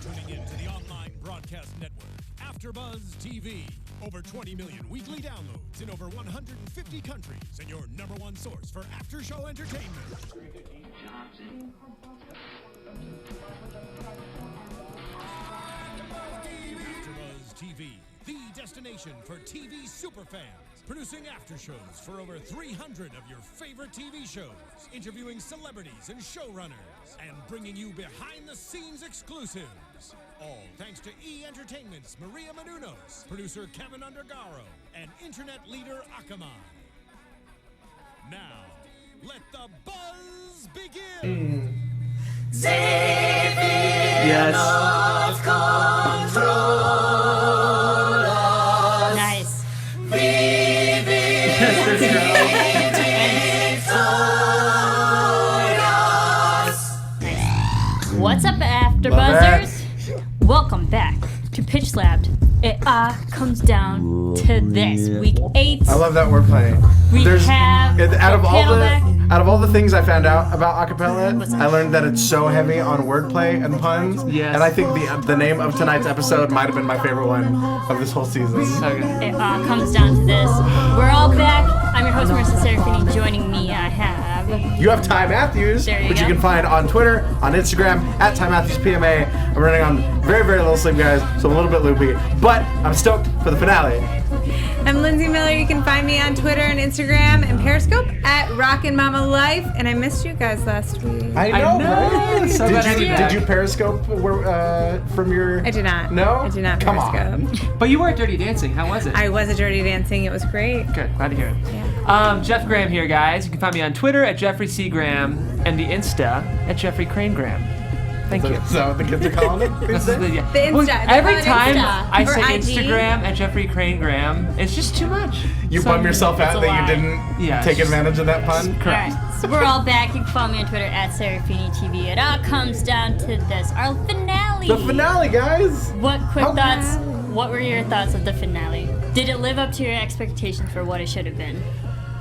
tuning in to the online broadcast network, AFTERBUZZ TV. Over 20 million weekly downloads in over 150 countries, and your number one source for after-show entertainment. AFTERBUZZ TV, the destination for TV superfans. Producing after shows for over 300 of your favorite TV shows, interviewing celebrities and showrunners, and bringing you behind-the-scenes exclusives. All thanks to E! Entertainment's Maria Menounos, producer Kevin Undergaro, and internet leader Akamai. Now, let the buzz begin! Yes. Nice. What's up, AfterBuzzers? Welcome back to Pitch Slapped. It comes down to this. Week 8. I love that wordplay. We have out of all the things I found out about acapella, I learned that it's so heavy on wordplay and puns. Yes. And I think the name of tonight's episode might have been my favorite one of this whole season. It comes down to this. We're all back. I'm your host, Marisa Serafini. Joining me, I have... You have Ty Matthews, which go. you can find on Twitter, on Instagram, at Ty Matthews PMA. I'm running on very, very little sleep, guys, so I'm a little bit loopy. But I'm stoked for the finale. I'm Lindsey Miller. You can find me on Twitter and Instagram and Periscope at Rockin' Mama Life. And I missed you guys last week. I know. Right? So did you Periscope from your... I did not. No? I did not Come Periscope. on. But you were at Dirty Dancing. How was it? I was at Dirty Dancing. It was great. Good. Glad to hear it. Yeah. Jeff Graham here, guys. You can find me on Twitter at Jeffrey C. Graham and the Insta at Jeffrey Crane Graham. Thank you. Is that what the kids are calling it? The Insta. Well, every They call it time Insta. I Or say IG. Instagram at Jeffrey Crane Graham, it's just too much. You bum yourself out that you didn't take advantage of that pun? Correct. Alright, so we're all back. You can follow me on Twitter at Serafini TV. It all comes down to this. Our finale. The finale, guys! What quick thoughts? What were your thoughts of the finale? Did it live up to your expectations for what it should have been?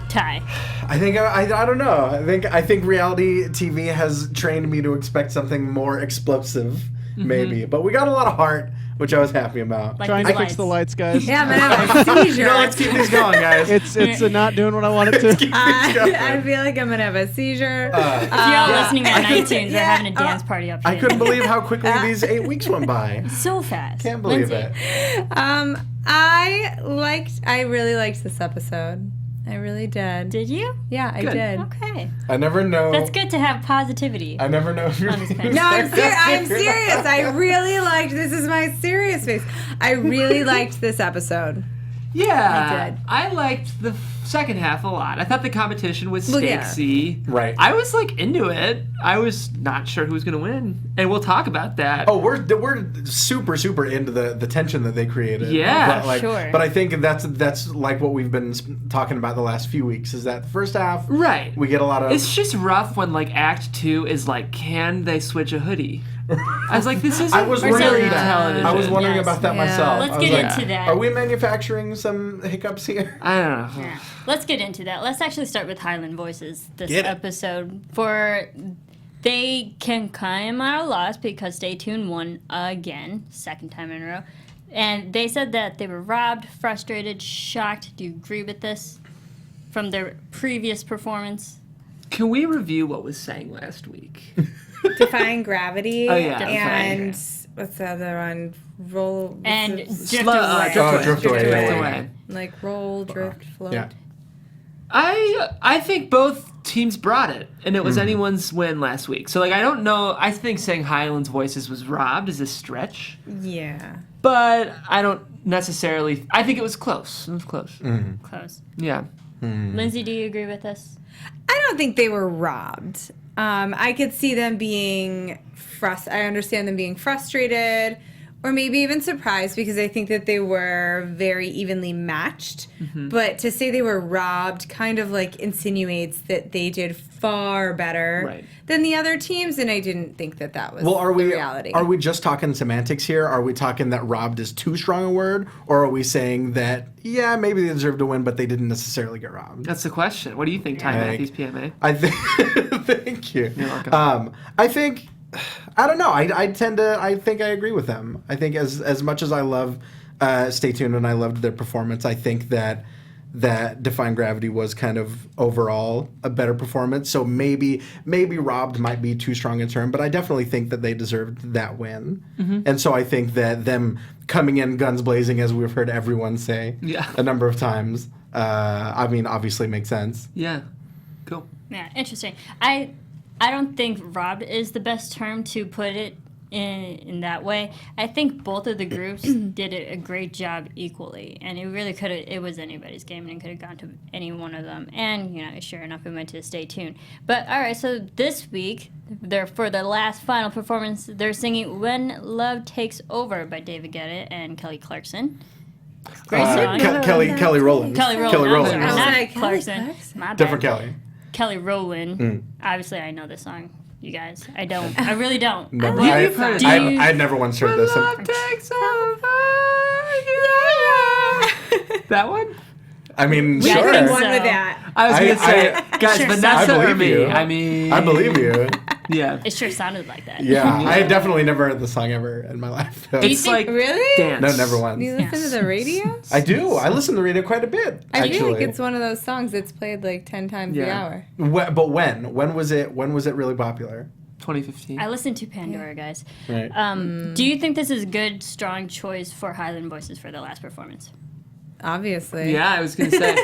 Ty. I think I don't know. I think reality TV has trained me to expect something more explosive, maybe. But we got a lot of heart, which I was happy about. Like Trying to fix the lights, guys. Yeah, I'm gonna have a seizure. Let's keep these going, guys. It's not doing what I want it to. I feel like I'm gonna have a seizure. If you're all listening on iTunes, they're having a dance party up here. I couldn't believe how quickly these 8 weeks went by. So fast. Can't believe Lindsey. it. I really liked this episode. I really did. Did you? Yeah, I did. Okay. I never know. That's good to have positivity. I never know if you're... On this panel. No, I'm serious. I really liked. This is my serious face. I really liked this episode. Yeah. I did. I liked the second half a lot. I thought the competition was Well, yeah. stakesy. Right. I was into it. I was not sure who was going to win. And we'll talk about that. Oh, we're super into the tension that they created. Yeah, sure. But I think that's like what we've been talking about the last few weeks. Is that the first half? Right. We get a lot of. It's just rough when Act 2 is can they switch a hoodie? I was like, this isn't I was reality wondering television. I was wondering Yes. about that Yeah. myself. Let's I was get like, into that. Are we manufacturing some hiccups here? I don't know. Yeah. Let's get into that. Let's actually start with Highland Voices this Get it. episode. They can climb out of loss because Stay Tuned won again, second time in a row. And they said that they were robbed, frustrated, shocked. Do you agree with this from their previous performance? Can we review what was sang last week? Defying Gravity. Oh, yeah. And what's the other one? Roll. And what's Drift Slow- Away. Drift Away. Drift Yeah. Away. Like roll, drift, float. Yeah. I think both teams brought it, and it was anyone's win last week. So I don't know. I think saying Highland's Voices was robbed is a stretch, Yeah. but I don't necessarily. I think it was close. It was close. Close. Yeah. Lindsay, do you agree with this? I don't think they were robbed. I could see them being I understand them being frustrated or maybe even surprised because I think that they were very evenly matched. But to say they were robbed kind of insinuates that they did far better than the other teams, and I didn't think that was the reality. Are we just talking semantics here? Are we talking that robbed is too strong a word? Or are we saying that, yeah, maybe they deserve to win, but they didn't necessarily get robbed? That's the question. What do you think, Ty Matthews, PMA? I think... Thank you. You're welcome. I think I don't know. I think I agree with them. I think as much as I love Stay Tuned and I loved their performance, I think that Defying Gravity was kind of overall a better performance. So maybe robbed might be too strong a term, but I definitely think that they deserved that win. And so I think that them coming in guns blazing, as we've heard everyone say a number of times, I mean, obviously makes sense. Yeah. Cool. Yeah, interesting. I don't think robbed is the best term to put it in that way. I think both of the groups did a great job equally, and it really could have. It was anybody's game, and it could have gone to any one of them. And sure enough, it went to Stay Tuned. But all right, so this week, for the last final performance, they're singing "When Love Takes Over" by David Guetta and Kelly Clarkson. Great song. Kelly Rowland. Kelly Rowland. Kelly Rowland. I'm sorry, Kelly not Clarkson. Clarkson. My bad. Different Kelly. Kelly Rowland. Obviously, I know this song. You guys, I don't. I really don't. Never. But I'd never once heard this. Love takes over. That one? I mean, Yeah, sure. I think One so. with that. I was going to say, guys, sure Vanessa I or believe me? you. I mean, I believe you. Yeah. It sure sounded like that. Yeah, I had definitely never heard the song ever in my life. It's think- like Really? dance. No, never once. Do you listen to the radio? I do. I listen to the radio quite a bit. I actually. feel like it's one of those songs that's played like 10 times the Yeah. hour. But when? When was it really popular? 2015. I listened to Pandora, guys. Right. Do you think this is a good, strong choice for Highland Voices for the last performance? Obviously. Yeah, I was going to say.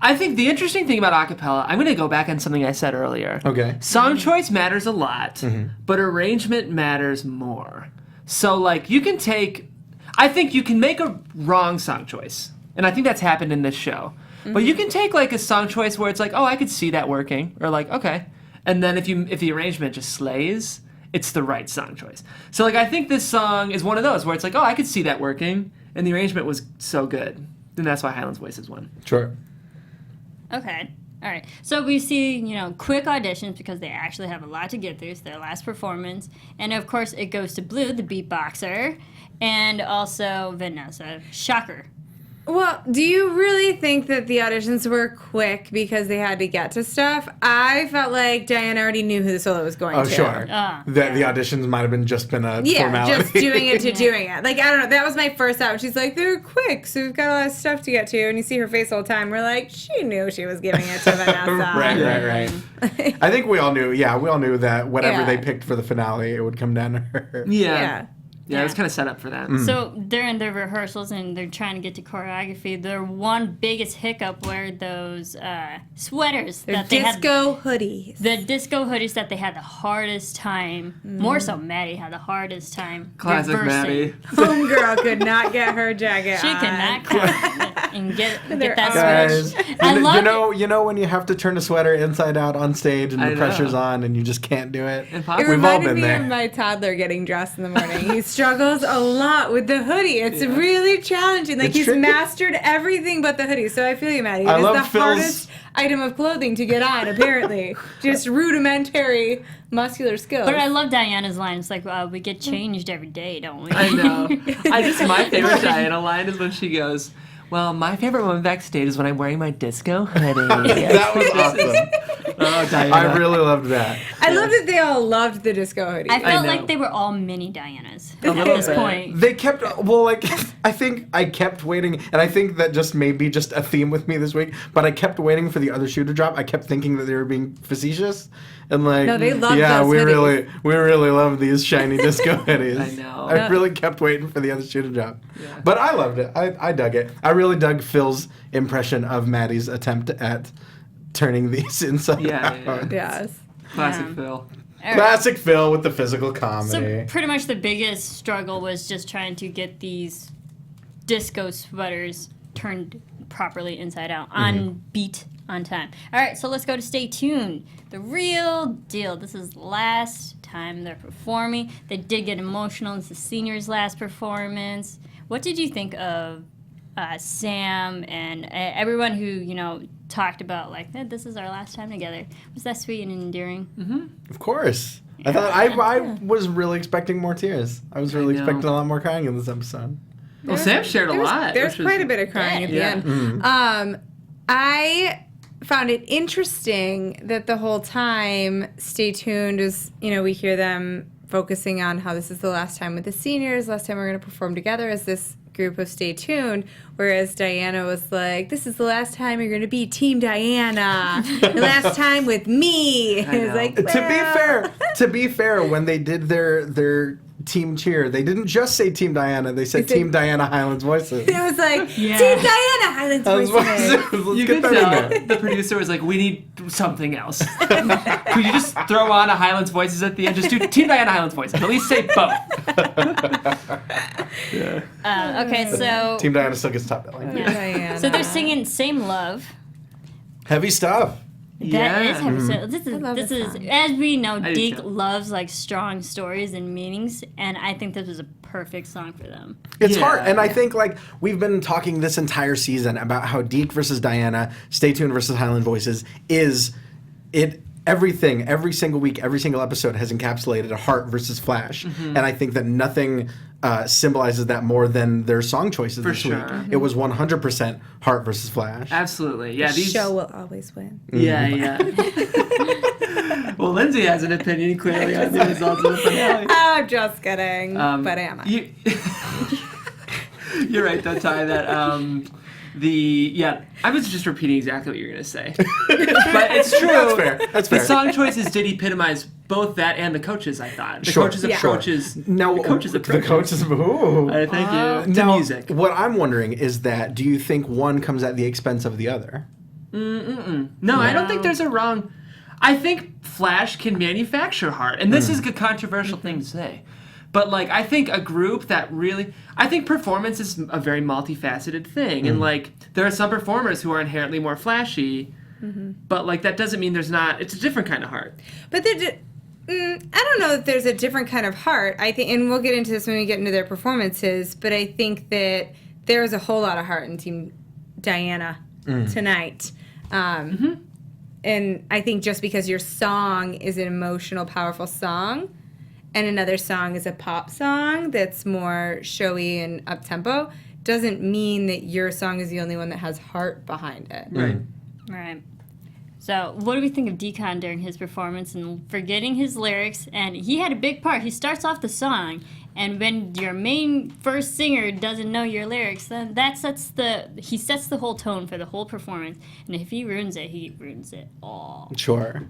I think the interesting thing about acapella, I'm going to go back on something I said earlier. Okay. Song choice matters a lot, but arrangement matters more. So, like, I think you can make a wrong song choice. And I think that's happened in this show. But you can take, like, a song choice where it's like, oh, I could see that working. Or, like, okay. And then if the arrangement just slays, it's the right song choice. So, like, I think this song is one of those where it's like, oh, I could see that working. And the arrangement was so good. And that's why Highland's Voices won. Sure. Okay. All right. So we see, quick auditions because they actually have a lot to get through. It's their last performance. And, of course, it goes to Blue, the beatboxer, and also Vanessa. Shocker. Well, do you really think that the auditions were quick because they had to get to stuff? I felt like Diana already knew who the solo was going to. Oh, sure. The auditions might have just been a formality. Just doing it to doing it. Like, I don't know. That was my first thought. She's like, they're quick, so we've got a lot of stuff to get to. And you see her face all the time. We're like, she knew she was giving it to Vanessa. Right. I think we all knew. Yeah, we all knew that whatever Yeah. they picked for the finale, it would come down to her. Yeah. Yeah, it was kind of set up for that. So they're in their rehearsals and they're trying to get to choreography. Their one biggest hiccup were those sweaters that they had. Disco hoodies. The disco hoodies that they had the hardest time. More so, Maddie had the hardest time. Classic reversing. Maddie. Homegirl could not get her jacket She on. could not crack and get that Guys, switch. I love it. you know when you have to turn a sweater inside out on stage and I the know. pressure's on and you just can't do it. Impossible. It We've all reminded been me there. of my toddler getting dressed in the morning. He struggles a lot with the hoodie. It's really challenging. Like, It's he's tricky. mastered everything but the hoodie. So I feel you, Maddie. I It is love the Phil's- hardest item of clothing to get on, apparently. Just rudimentary muscular skills. But I love Diana's line. It's like, we get changed every day, don't we? I know. My favorite Diana line is when she goes, well, my favorite moment backstage is when I'm wearing my disco hoodie. That was awesome. Oh, Diana. I really loved that. I love that they all loved the disco hoodie. I felt know. like they were all mini Dianas A at little this bit. point. They kept, well, like, I think I kept waiting, and I think that just may be just a theme with me this week, but I kept waiting for the other shoe to drop. I kept thinking that they were being facetious, and like, No, they loved yeah, those we hoodies. really love these shiny disco hoodies. I know. I really kept waiting for the other shoe to drop. But I loved it. I dug it. I really dug Phil's impression of Maddie's attempt at turning these inside out. Yes. Classic Yeah. Phil. All right. Classic Phil with the physical So comedy. pretty much the biggest struggle was just trying to get these disco sweaters turned properly inside out on beat on time. All right, so let's go to Stay Tuned. The real deal. This is the last time they're performing. They did get emotional. It's the seniors' last performance. What did you think of Sam and everyone who, talked about, like, this is our last time together? Was that sweet and endearing? Of course. I thought I was really expecting more tears. I was really know. expecting a lot more crying in this episode. Well, Sam shared a lot. There's which was- quite a bit of crying at the Yeah. end. I found it interesting that the whole time Stay Tuned is, we hear them focusing on how this is the last time with the seniors, last time we're going to perform together as this group of Stay Tuned, whereas Diana was like, this is the last time you're going to be Team Diana, the last time with me. It's like, To be fair, when they did their team cheer, they didn't just say Team Diana, they said Team Diana Highlands Voices. It was like, Team Diana Highlands Voices. Let's You get could that in tell there. the producer was like, we need something else. Could you just throw on a Highlands Voices at the end? Just do Team Diana Highlands Voices. At least say both. Okay, so Team Diana still gets top billing. Diana. so they're singing "Same Love." Heavy stuff. That is heavy. Mm-hmm. So this is as we know, do Deke too. loves like strong stories and meanings, and I think this was a perfect song for them. It's Yeah. hard, and I think like we've been talking this entire season about how Deke versus Diana, Stay Tuned versus Highland Voices everything, every single week, every single episode has encapsulated a heart versus flash, and I think that nothing symbolizes that more than their song choices For this sure. week. It was 100% heart versus flash. Absolutely. Yeah, The these show will always win. Yeah. Well, Lindsay has an opinion clearly on the results of the finale. I'm just kidding, but am I? You're right, though, Ty. That I was just repeating exactly what you were gonna say, but it's true. That's fair. That's The fair. song choices did epitomize both that and the coaches. I thought the Sure. coaches' Yeah. approaches. Now, the coaches' the approaches. coaches. Ooh. Thank you. To Now, music. what I'm wondering is that do you think one comes at the expense of the other? No, I don't think there's a wrong. I think Flash can manufacture heart, and this is a controversial thing to say. But, like, I think a group that really... I think performance is a very multifaceted thing. And, like, there are some performers who are inherently more flashy, but, like, that doesn't mean there's not... It's a different kind of heart. But I don't know that there's a different kind of heart. I think, and we'll get into this when we get into their performances, but I think that there's a whole lot of heart in Team Diana tonight. And I think just because your song is an emotional, powerful song, and another song is a pop song that's more showy and up-tempo, doesn't mean that your song is the only one that has heart behind it. Right. Right. So, what do we think of Deacon during his performance and forgetting his lyrics? And he had a big part. He starts off the song, and when your main first singer doesn't know your lyrics, then he sets the whole tone for the whole performance. And if he ruins it all. Sure.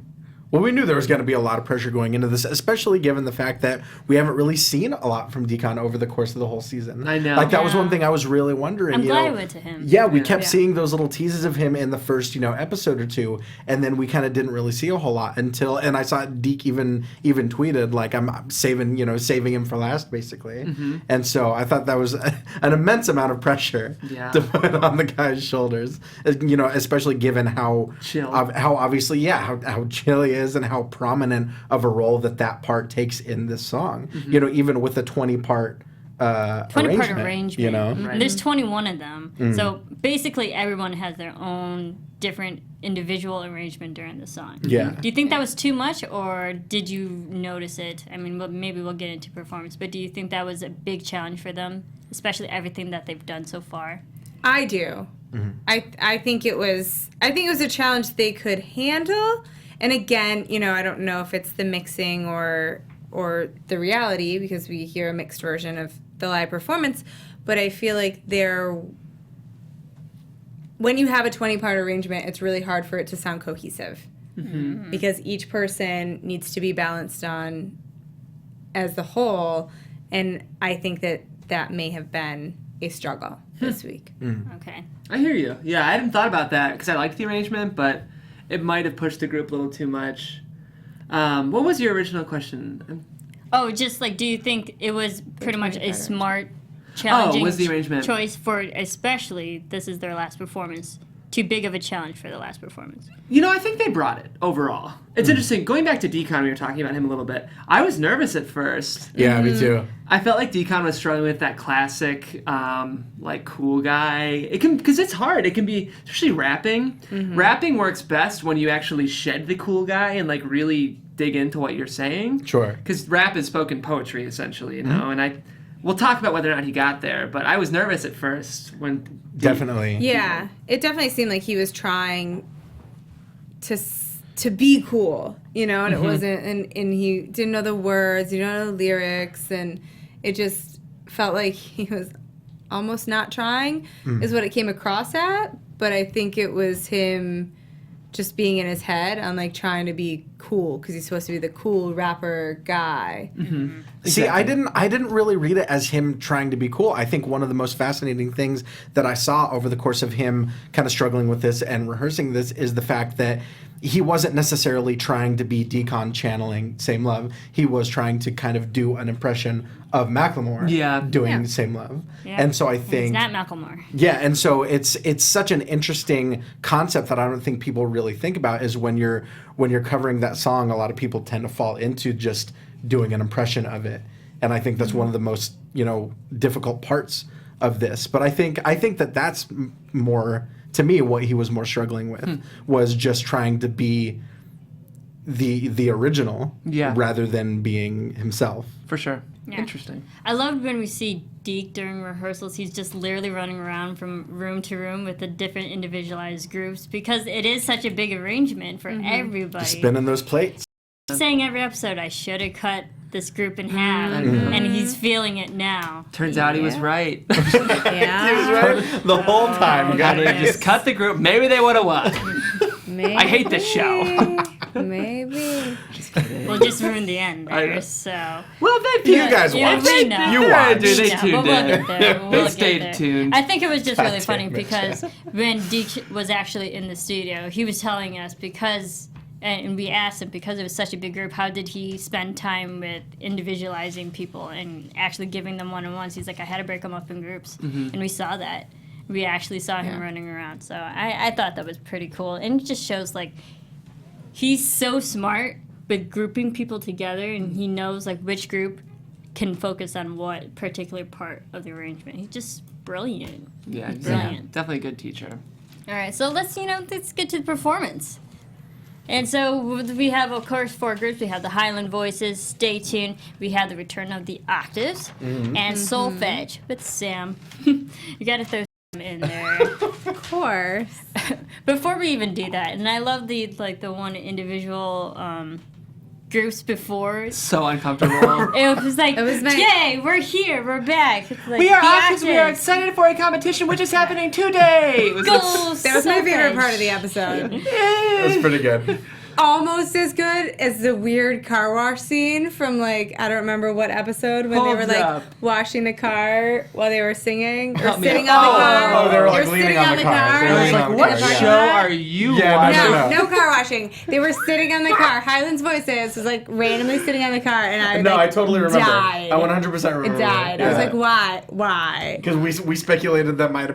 Well, we knew there was going to be a lot of pressure going into this, especially given the fact that we haven't really seen a lot from Deacon over the course of the whole season. I know. Like, that was Yeah. one thing I was really wondering. I'm you glad know, it went to him. Yeah, we kept Yeah. seeing those little teases of him in the first, episode or two, and then we kind of didn't really see a whole lot until, and I saw Deke even tweeted, like, I'm saving him for last, basically. And so I thought that was an immense amount of pressure Yeah. to put on the guy's shoulders, especially given how Chill. how obviously, how chill he is and how prominent of a role that part takes in this song. Even with a 20-part 20-part arrangement. Right. There's 21 of them. So basically everyone has their own different individual arrangement during the song. Yeah. Do you think that was too much, or did you notice it? I mean, maybe we'll get into performance, but do you think that was a big challenge for them, especially everything that they've done so far? I do. I think it was a challenge they could handle. And again, I don't know if it's the mixing or the reality, because we hear a mixed version of the live performance, but I feel like when you have a 20-part arrangement, it's really hard for it to sound cohesive, because each person needs to be balanced on as the whole, and I think that may have been a struggle this week. Okay. I hear you. Yeah, I hadn't thought about that because I liked the arrangement, but it might have pushed the group a little too much. What was your original question? Oh, just like, do you think it was pretty much a smart, challenging was the arrangement choice for, especially this is their last performance, too big of a challenge for the last performance? I think they brought it overall. It's interesting. Going back to Deacon, we were talking about him a little bit. I was nervous at first. Yeah, me too. I felt like Deacon was struggling with that classic, cool guy. Because it's hard. It can be, especially rapping. Rapping works best when you actually shed the cool guy and, really dig into what you're saying. Sure. Because rap is spoken poetry, essentially, and we'll talk about whether or not he got there, but I was nervous at first when... Definitely. Yeah, it definitely seemed like he was trying to be cool, you know, and it wasn't, and he didn't know the words, he didn't know the lyrics, and it just felt like he was almost not trying, is what it came across at. But I think it was him just being in his head on like trying to be cool because he's supposed to be the cool rapper guy. See, I didn't really read it as him trying to be cool. I think one of the most fascinating things that I saw over the course of him kind of struggling with this and rehearsing this is the fact that he wasn't necessarily trying to be Deacon channeling Same Love. He was trying to kind of do an impression of Macklemore doing Same Love. Yeah. And so I think... It's not Macklemore. Yeah, and so it's such an interesting concept that I don't think people really think about is when you're covering that song, a lot of people tend to fall into just doing an impression of it. And I think that's one of the most, difficult parts of this. But I think that that's more, to me, what he was more struggling with was just trying to be the original rather than being himself. For sure. Yeah. Interesting. I loved when we see Deke during rehearsals. He's just literally running around from room to room with the different individualized groups because it is such a big arrangement for everybody. Spinning those plates. Saying every episode, I should have cut this group in half, and he's feeling it now. Turns out he was right. He was right the whole time. Got to just cut the group. Maybe they would have won. Maybe. I hate this show. Maybe. We'll just ruin the end there, so... Well, You guys watched. we know. You They watched. They Yeah, tuned but we'll in. get there. We'll They get stayed there. tuned. I think it was just really funny damn it. because when Deke was actually in the studio, he was telling us because... And we asked him, because it was such a big group, how did he spend time with individualizing people and actually giving them one-on-ones? He's like, I had to break them up in groups. And we saw that. We actually saw him running around. So I thought that was pretty cool. And it just shows, like, he's so smart with grouping people together, and he knows, like, which group can focus on what particular part of the arrangement. He's just brilliant. Yeah, Brilliant. definitely a good teacher. All right, so let's get to the performance. And so we have, of course, 4 groups. We have the Highland Voices, Stay Tuned. We have the Return of the Octaves, and Solfege with Sam. You got to throw Sam in there. Of course. Before we even do that, and I love the one individual groups before. So uncomfortable. It was like, my- yay, we're here, we're back. It's like, We are the Octaves. We are Octaves. excited for a competition which is happening today. It was Go That was my favorite Solfege. part of the episode. That's pretty good. Almost as good as the weird car wash scene from, like, I don't remember what episode, when they Hold were, like, up. washing the car while they were singing, or Help me sitting out. on the car. Oh, they were, like, sitting leaning on the car. They I were was leaning like, on the what car, yeah. show are you Yeah, watching? No car washing. They were sitting on the car. Highlands Voices was, like, randomly sitting on the car, and I, No, like, I totally remember. died. I 100% remember. It died. I was like, why? Because we speculated that might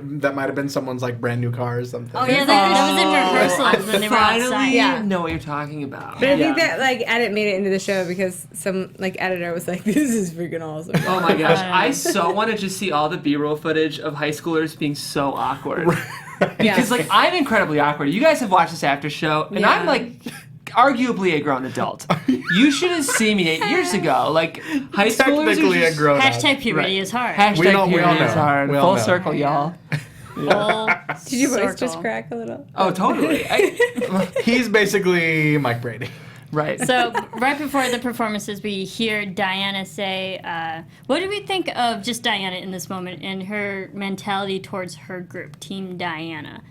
have been someone's like brand new car or something. Oh, yeah, that was in rehearsals when they were outside. Finally Yeah. know what you're talking about. But I think that, like, edit made it into the show because some, like, editor was like, this is freaking awesome. Oh my gosh, I so want to just see all the B-roll footage of high schoolers being so awkward. Because, like, I'm incredibly awkward. You guys have watched this after show, and I'm, like, arguably a grown adult. You should have seen me 8 years ago. Like, high schoolers are Technically a just... grown up. Hashtag puberty Right. is hard. Hashtag We all puberty know. is hard. We all Full know. circle, y'all. Full Did your voice circle. just crack a little? Oh, totally. He's basically Mike Brady. Right. So right before the performances, we hear Diana say, what do we think of just Diana in this moment and her mentality towards her group, Team Diana?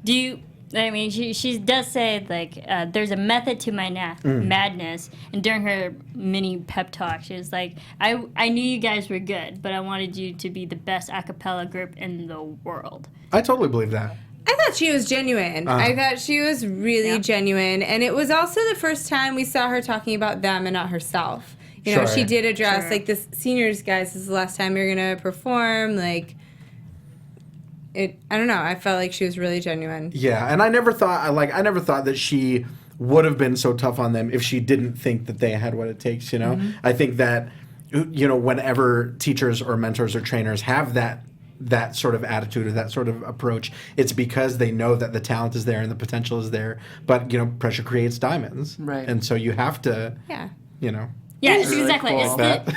She does say, like, there's a method to my madness. And during her mini pep talk, she was like, I knew you guys were good, but I wanted you to be the best a cappella group in the world. I totally believe that. I thought she was genuine. I thought she was really genuine. And it was also the first time we saw her talking about them and not herself. You know, Sure. she did address, Sure. like, this seniors, guys, this is the last time you're going to perform. Like, I don't know. I felt like she was really genuine. Yeah, and I never thought that she would have been so tough on them if she didn't think that they had what it takes, you know? I think that, whenever teachers or mentors or trainers have that sort of attitude or that sort of approach, it's because they know that the talent is there and the potential is there. But, pressure creates diamonds. Right. And so you have to, Yeah. Yes, really exactly.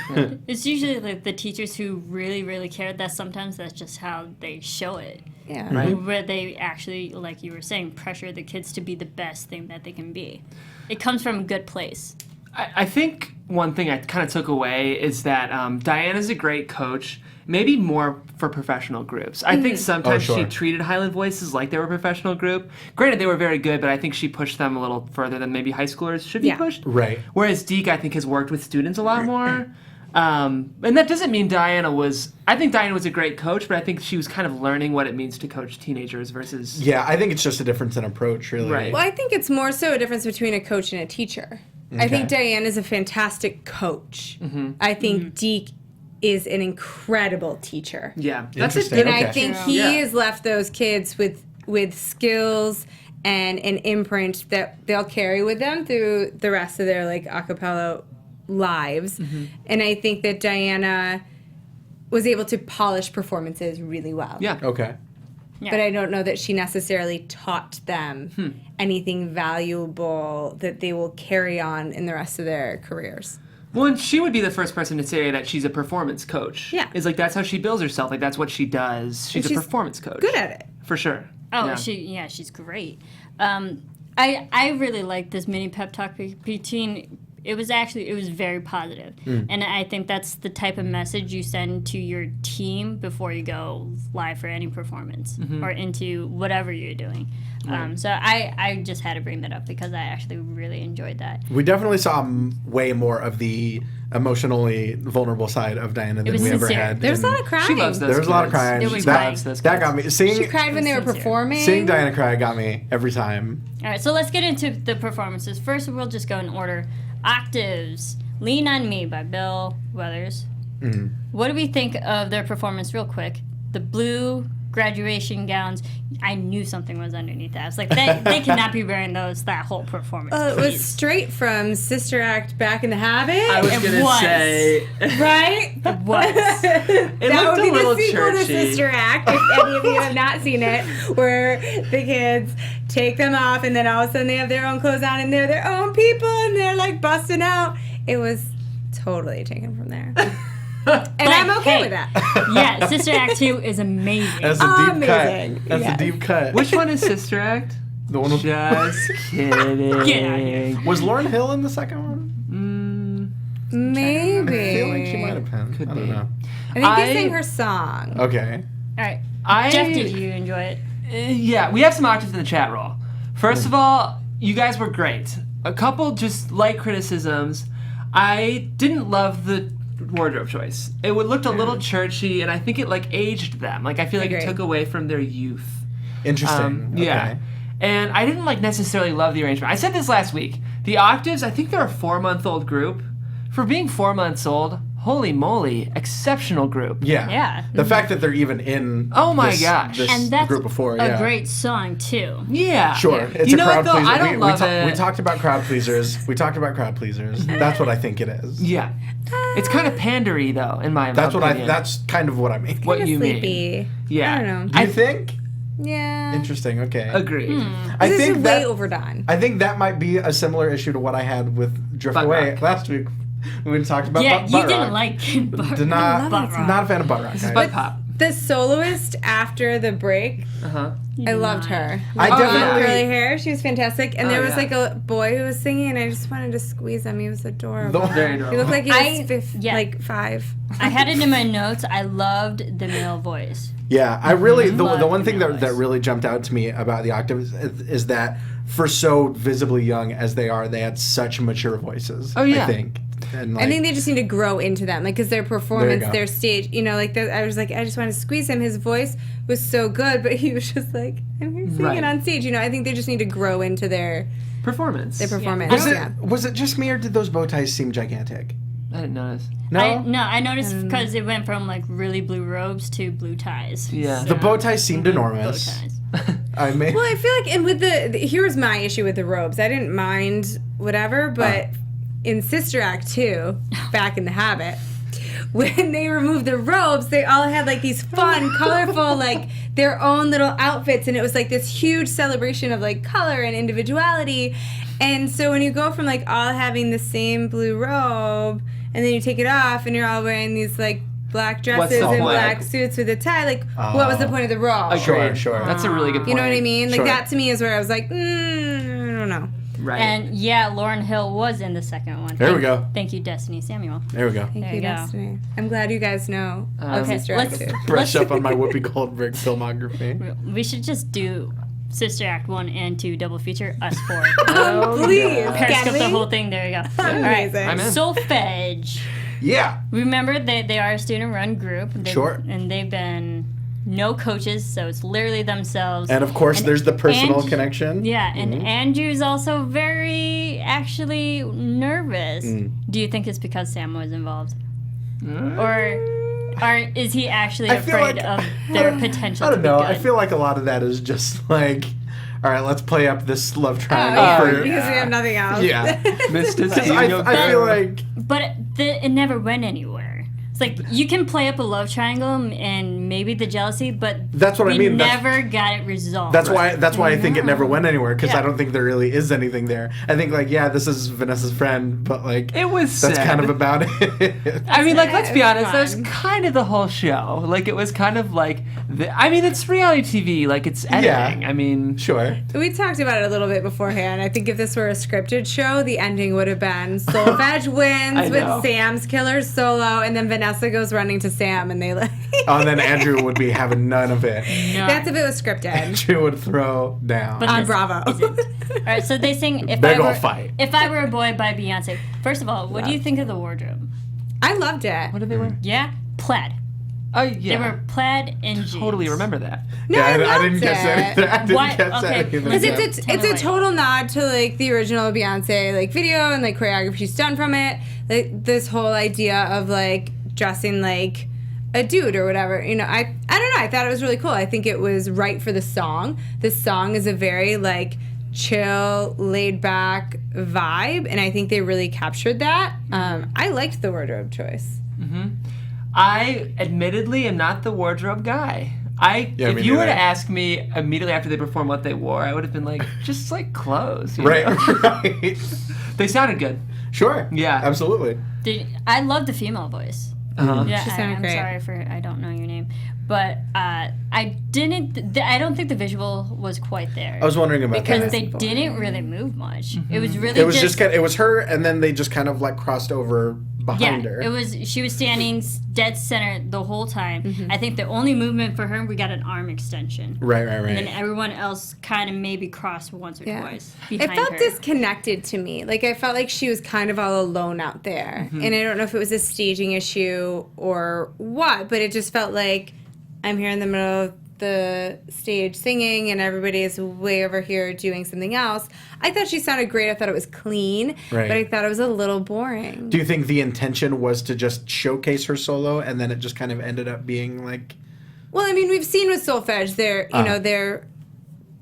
cool. It's usually like the teachers who really, really care that sometimes that's just how they show it. Yeah. Right. where they actually, like you were saying, pressure the kids to be the best thing that they can be. It comes from a good place. I think one thing I kind of took away is that Diana's a great coach, maybe more for professional groups. I think sometimes she treated Highland Voices like they were a professional group. Granted, they were very good, but I think she pushed them a little further than maybe high schoolers should be pushed. Right. Whereas Deke, I think, has worked with students a lot more. And that doesn't mean I think Diana was a great coach, but I think she was kind of learning what it means to coach teenagers versus... Yeah, I think it's just a difference in approach, really. Right. Well, I think it's more so a difference between a coach and a teacher. I think Diane is a fantastic coach. I think Deke is an incredible teacher. Yeah, that's Interesting. it. And Okay. I think he has left those kids with skills and an imprint that they'll carry with them through the rest of their like a cappella lives. And I think that Diana was able to polish performances really well. Yeah. Okay. Yeah. But I don't know that she necessarily taught them anything valuable that they will carry on in the rest of their careers. Well, and she would be the first person to say that she's a performance coach. Yeah. Is like, that's how she builds herself. Like, that's what she does. She's a she's performance coach. Good at it. For sure. Oh, Yeah. she's great. I really like this mini pep talk between. It was very positive. And I think that's the type of message you send to your team before you go live for any performance or into whatever you're doing. So I just had to bring that up because I actually really enjoyed that. We definitely saw way more of the emotionally vulnerable side of Diana than was we ever sincere. had. There's a in- lot of crying. She loves those There was a lot of kids. crying. There was that, crying. that got me. She Seeing cried when they were Sincere. performing. Diana cry got me every time. All right, so let's get into the performances. First, we'll just go in order. Octaves, Lean on Me by Bill Weathers. What do we think of their performance real quick? The blue graduation gowns. I knew something was underneath that. I was like, they cannot be wearing those that whole performance. It was please. straight from Sister Act Back in the Habit. I was It going to was. say... right? It was. That looked would a be little the sequel to churchy. Sister Act, if any of you have not seen it, where the kids take them off and then all of a sudden they have their own clothes on and they're their own people and they're like busting out. It was totally taken from there. And I'm okay with that. Yeah, Sister Act 2 is amazing. That's a deep Amazing. cut. That's Yes. a deep cut. Which one is Sister Act? The one with, Just kidding. Get out of here. was Lauryn Hill in the second one? Maybe. I feel like she might have been. Could I don't be. know. I think they sang her song. Okay. All right. Jeff, did you enjoy it? Yeah, we have some octaves in the chat roll. First of all, you guys were great. A couple just light criticisms. I didn't love the wardrobe choice. It looked a little churchy, and I think it like aged them. Like I feel like it Agreed. took away from their youth. Interesting. Yeah. Okay. And I didn't like necessarily love the arrangement. I said this last week. The octaves, I think they're a 4-month-old group. For being 4 months old, holy moly, exceptional group. Yeah. Yeah. The fact that they're even in Oh my gosh. this And that's group before, a yeah. great song, too. Yeah. Sure. It's You a know crowd what, though? pleaser. I don't love it. We talked about crowd pleasers. That's what I think it is. Yeah. It's kind of pandery, though, in my opinion. That's kind of what I mean. What Kinda you mean. sleepy. Yeah. I don't know. Do you think? Yeah. Interesting. Okay. Agreed. I This think is that way overdone. I think that might be a similar issue to what I had with Drift Butt Away Rock. last week when we talked about Yeah, Butt you Rock. didn't like Butt Did not, Butt Rock. not a fan of Butt Rock. This is guys. butt pop. The soloist after the break, Uh-huh. I loved her. I Long definitely- curly hair. She was fantastic. And Oh, there was yeah. like a boy who was singing, and I just wanted to squeeze him. He was adorable. Very He adorable. looked like he was Yeah. like 5. I had it in my notes. I loved the male voice. Yeah, I really the Love one thing the that voice. really jumped out to me about the octaves is that for so visibly young as they are, they had such mature voices. Oh, yeah. I think. And I think they just need to grow into them, like, because their performance, go. their stage, like, I was like, I just wanted to squeeze him. His voice was so good, but he was just like, I'm here singing Right. on stage. I think they just need to grow into their Performance. performance. was it just me or did those bow ties seem gigantic? I didn't notice. No. I noticed because it went from like really blue robes to blue ties. Yeah. The bow ties seemed Bow enormous. ties. I mean, Well, I feel like, and with here's my issue with the robes. I didn't mind whatever, but in Sister Act 2, Back in the Habit, when they removed the robes, they all had like these fun, colorful, like their own little outfits, and it was like this huge celebration of like color and individuality. And so when you go from like all having the same blue robe, and then you take it off, and you're all wearing these like black What's dresses the and point? black suits with a tie. Like, what was the point of the role? Agreed. Sure. That's a really good point. You know what I mean? Like, Sure. that to me is where I was like, I don't know. Right. And yeah, Lauryn Hill was in the second one. There we go. Thank you, Destiny Samuel. There we go. Thank There you, you go. Destiny. I'm glad you guys know of Okay, Sister let's- Act 2. Brush up on my Whoopi Goldberg filmography. We should just do Sister Act 1 and 2 double feature, us four. Please, Periscope can the we? whole thing. There you go. All right. Amazing. I'm in. Solfege. Yeah. Remember, they are a student-run group. Sure. And they've been no coaches, so it's literally themselves. And of course, there's the personal and- connection. Yeah, and Andrew's also very actually nervous. Do you think it's because Sam was involved? Or is he actually I feel afraid like- of their potential I don't to know. be I good? feel like a lot of that is just like, all right, let's play up this love Oh, triangle. yeah, for, because we have nothing else. yeah. Mr. I feel like But it never went anywhere. It's like you can play up a love triangle and maybe the jealousy, but That's what I we mean. That's- never got it resolved. That's why I think it never went anywhere, because Yeah. I don't think there really is anything there. I think like, yeah, this is Vanessa's friend, but like It was that's sad. kind of about it. I mean, like, let's be It's honest. That was fun. kind of the whole show. Like, it was kind of like, I mean, it's reality TV. Like, it's editing. Yeah. I mean, Sure. We talked about it a little bit beforehand. I think if this were a scripted show, the ending would have been Solfege I wins know. with Sam's killer solo, and then Vanessa goes running to Sam, and they like. Oh, and then Andrew would be having none of it. No. That's if it was scripted Andrew would throw down. But on this Bravo. isn't. All right, so they sing "If Big I Were ol' fight. If I Were a Boy" by Beyonce. First of all, what do you think of the wardrobe? I loved it. what did they wear? Yeah, plaid. Oh, yeah. They were plaid and jeans. Totally remember that. No, yeah, I I loved didn't catch it. anything. I didn't Why- catch okay, anything. Because Yeah. it's Tell me a why. total nod to like the original Beyonce like video and like choreography she's done from it. Like this whole idea of like dressing like a dude or whatever. You know, I don't know. I thought it was really cool. I think it was right for the song. This song is a very like chill, laid back vibe, and I think they really captured that. I liked the wardrobe choice. I admittedly am not the wardrobe guy. Yeah, if me you were to neither. ask me immediately after they performed what they wore, I would have been like, just like clothes. you Right, know? right. They sounded good. Sure. Yeah. Absolutely. I love the female voice. Uh-huh. Yeah, She sounded I'm great. sorry for I don't know your name, but I don't think the visual was quite there. I was wondering about because that. they didn't really move much. It was really It was just kind of, it was her, and then they just kind of like crossed over behind her. It was she was standing dead center the whole time. Mm-hmm. I think the only movement for her we got an arm extension. Right. And then everyone else kind of maybe crossed once or twice behind It felt her. disconnected to me. Like I felt like she was kind of all alone out there. And I don't know if it was a staging issue or what, but it just felt like I'm here in the middle of the stage singing and everybody is way over here doing something else. I thought she sounded great. I thought it was clean, Right. but I thought it was a little boring. Do you think the intention was to just showcase her solo, and then it just kind of ended up being like, Well, I mean, we've seen with Solfege,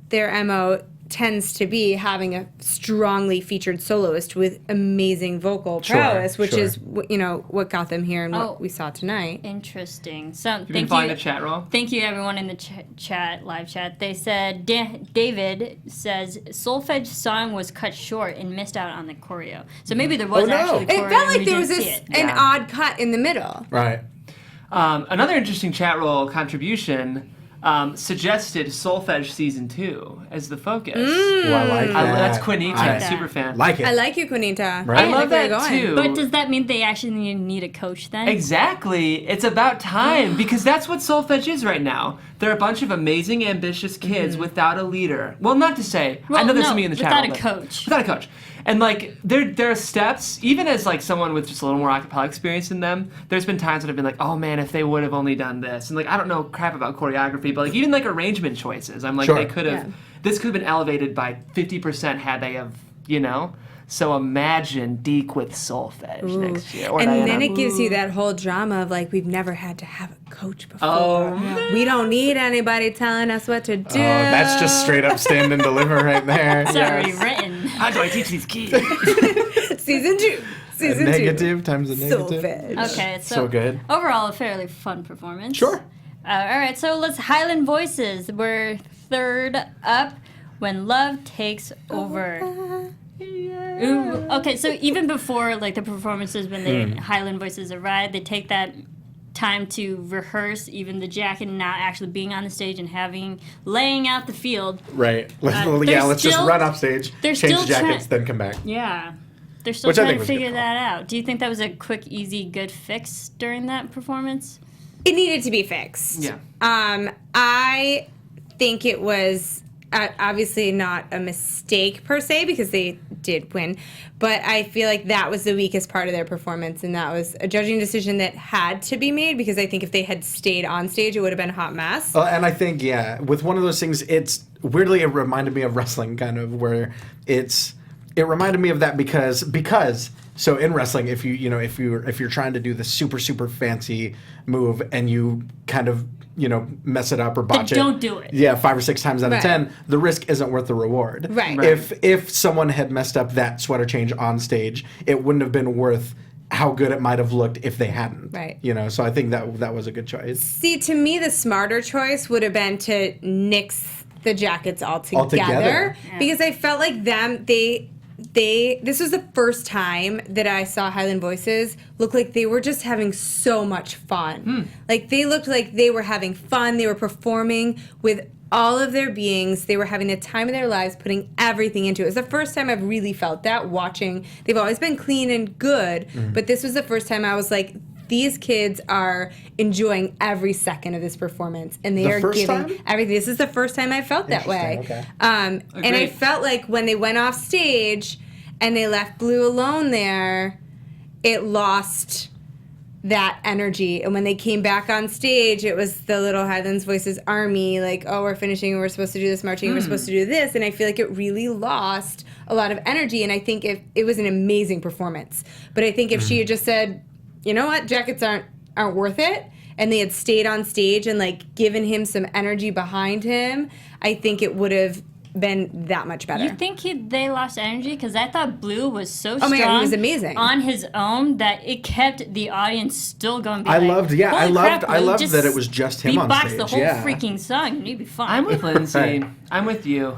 their MO tends to be having a strongly featured soloist with amazing vocal Sure, prowess, which sure. is what got them here and Oh. what we saw tonight. Interesting. So You can thank find you. a chat roll. Thank you, everyone in the chat, live chat. They said David says Solfege's song was cut short and missed out on the choreo. So maybe there was Oh, no. actually It choreo. felt and like we there was didn't see this, it. an Yeah. odd cut in the middle. right? Another interesting chat roll contribution suggested Solfege Season 2 as the focus. Ooh, I like that. That's Quinita, I super fan. like it. I like you, Quinita. Right. I love like where that you're too. But does that mean they actually need a coach then? Exactly. It's about time because that's what Solfege is right now. They're a bunch of amazing, ambitious kids without a leader. Well, not to say. I Well, know there's no, somebody in the chat. without room, a but- coach. Without a coach. And like there are steps, even as like someone with just a little more acapella experience than them, there's been times that I've been like, oh man, if they would have only done this. And like I don't know crap about choreography, but like even like arrangement choices. I'm like Sure. they could have this could have been elevated by 50% had they have, you know? So imagine Deke with Solfege next year. Or And Diana. then it gives you that whole drama of like, we've never had to have a coach before. Oh, We don't need anybody telling us what to do. Oh, that's just straight up stand and deliver right there. It's already written. how do I teach these kids? Season 2. Season 2. Negative times a negative. Solfege. Okay, So good. Overall, a fairly fun performance. Sure. All right, so let's Highland Voices. We're third up. When Love Takes Over. Ooh, okay, so even before like the performances, when the Highland Voices arrive, they take that time to rehearse even the jacket and not actually being on the stage and laying out the field. Right. they're Let's just still- run off stage, they're change still the jackets, then come back. Yeah. They're still Which I trying think to was a good figure call. that out. Do you think that was a quick, easy, good fix during that performance? It needed to be fixed. Yeah. I think it was obviously not a mistake per se because they did win, but I feel like that was the weakest part of their performance, and that was a judging decision that had to be made because I think if they had stayed on stage, it would have been a hot mess. And I think, with one of those things, it reminded me of wrestling, kind of, where it reminded me of that because so in wrestling, if you're trying to do the super, super fancy move and you kind of, mess it up or botch it. Don't do it. Yeah, 5 or 6 times out of Right. 10, the risk isn't worth the reward. Right. If someone had messed up that sweater change on stage, it wouldn't have been worth how good it might have looked if they hadn't. Right. So I think that was a good choice. See, to me, the smarter choice would have been to nix the jackets altogether. Altogether. Because I felt like this was the first time that I saw Highland Voices look like they were just having so much fun. Like they looked like they were having fun. They were performing with all of their beings. They were having the time of their lives, putting everything into it. It was the first time I've really felt that watching. They've always been clean and good, but this was the first time I was like, these kids are enjoying every second of this performance, and they The are first giving time? everything. This is the first time I felt that way. Interesting, And I Agreed. felt like when they went off stage and they left Blue alone there, it lost that energy. And when they came back on stage, it was the little Highlands Voices army, like, oh, we're finishing, we're supposed to do this marching, we're supposed to do this. And I feel like it really lost a lot of energy. And I think it was an amazing performance. But I think if she had just said, you know what, jackets aren't worth it, and they had stayed on stage and like given him some energy behind him, I think it would have been that much better. You think they lost energy? Because I thought Blue was so Oh my strong God, he was amazing. on his own that it kept the audience still going. I loved Just that it was just him on beatbox stage. the whole Yeah. freaking song, and you'd be fine. I'm with Lindsay. I'm with you.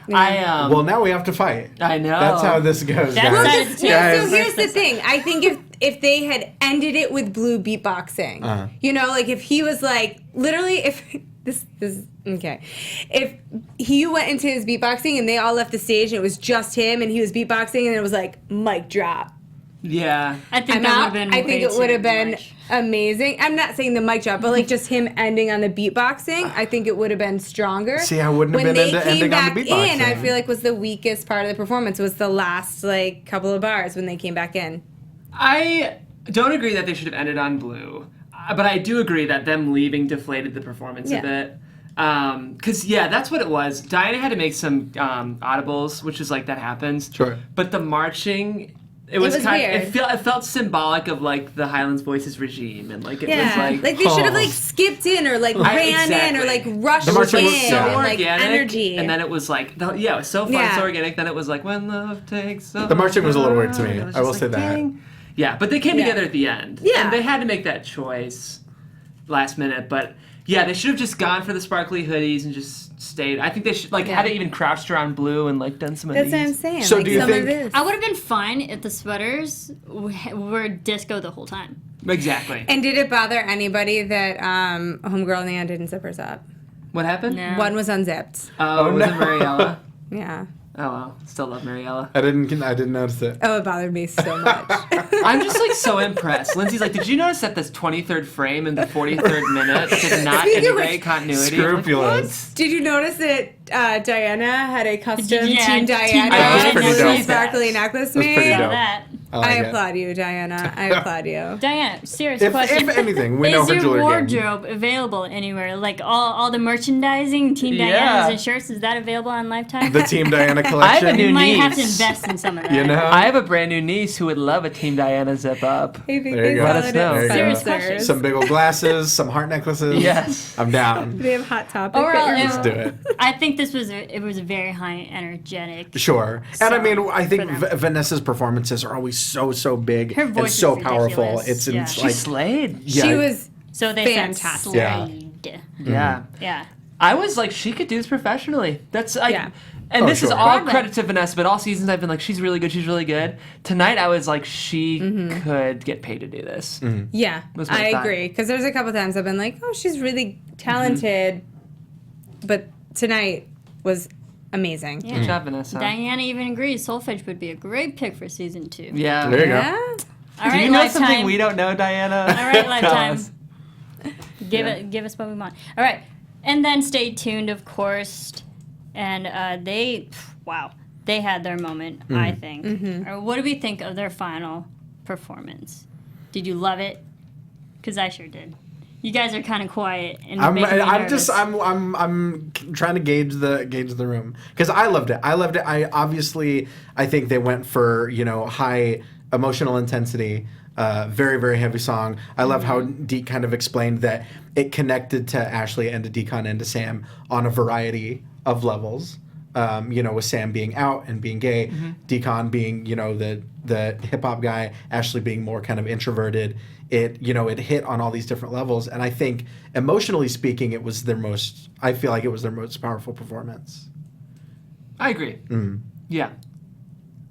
Well, now we have to fight. I know. That's how this goes, That's guys. how it's So Guys. here's the thing. I think if they had ended it with Blue beatboxing, like if he was like literally if this okay, if he went into his beatboxing and they all left the stage and it was just him and he was beatboxing and it was like mic drop. Yeah. I think I'm that would out. have been. I think way it would too have been much. amazing. I'm not saying the mic drop, but like just him ending on the beatboxing. I think it would have been stronger. See, I wouldn't have when been they into came ending on back the in, I beatboxing. feel like was the weakest part of the performance was the last like couple of bars when they came back in. I don't agree that they should have ended on Blue, but I do agree that them leaving deflated the performance a bit. Because that's what it was. Diana had to make some audibles, which is like that happens. Sure. But the marching, it was was kind weird. it felt symbolic of like the Highlands Voices regime, and like it was like they should have like skipped in or like ran in or like Exactly. rushed The marching in was so and like organic, energy. and then it was like it was so fun, Yeah. so organic. Then it was like when love takes over. The marching was a little weird to me. It was I will just say like, that. dang. Yeah, but they came together at the end. Yeah. And they had to make that choice last minute. But yeah, they should have just gone for the sparkly hoodies and just stayed. I think they should had it even crouched around Blue and like done some of That's these. what I'm saying. So like do you some think- of this. I would have been fine if the sweaters were disco the whole time. Exactly. And did it bother anybody that Homegirl Nan didn't zip hers up? What happened? No. One was unzipped. Oh, was it Mariella? Yeah. Oh well, still love Mariella. I didn't notice it. Oh, it bothered me so much. I'm just like so impressed. Lindsay's like, did you notice that this 23rd frame in the 43rd minute did not Speaking of integrate which, continuity? I'm like, Scrupulous. Did you notice that Diana had a custom Yeah, Team Team Diana Diana. That's pretty blue dope. sparkly necklace That's pretty made? dope. That. I like I it. applaud you, Diana. I applaud you. Diana, serious If question. anything, we know Is her your jewelry game. wardrobe available anywhere? Like all the merchandising, Team Yeah. Diana's and shirts, is that available on Lifetime? The Team Diana I have a collection. new You might have to niece. invest in some of that. You know? I have a brand new niece who would love a Team Diana zip up. I think There you they go. call Let us it know. There you go. Serious question. Some big old glasses, some heart necklaces. Yes. I'm down. They have Hot Topic. Overall, that you're- Let's do it. I think this was it was a very high energetic. Sure. And I mean, I think for them. Vanessa's performances are always so big Her and voice so is powerful. ridiculous. It's Yeah. She like slayed. yeah. She was So they Fantastic. said Yeah. slide. Yeah. Yeah. I was like, she could do this professionally. That's like, Yeah. And this is sure. all Broadway. credit to Vanessa, but all seasons I've been like, she's really good, she's really good. Tonight I was like, she could get paid to do this. Yeah, Was my I thought. agree. Because there's a couple times I've been like, oh, she's really talented. But tonight was amazing. Yeah. Good job, Vanessa. Diana even agrees Solfege would be a great pick for season 2. Yeah. There you go. Yeah. All Do right, you know Lifetime. something we don't know, Diana? All right, Lifetime. Tell us. Give us what we want. All right, and then Stay Tuned, of course, and they had their moment. I think. What do we think of their final performance? Did you love it? Because I sure did. You guys are kind of quiet and making me nervous. I'm trying to gauge the room because I loved it. I think they went for high emotional intensity. Very, very heavy song. I love how Deke kind of explained that it connected to Ashley and to Deacon and to Sam on a variety of levels. With Sam being out and being gay, Deacon being, the hip hop guy, Ashley being more kind of introverted. It hit on all these different levels. And I think emotionally speaking, I feel like it was their most powerful performance. I agree. Yeah.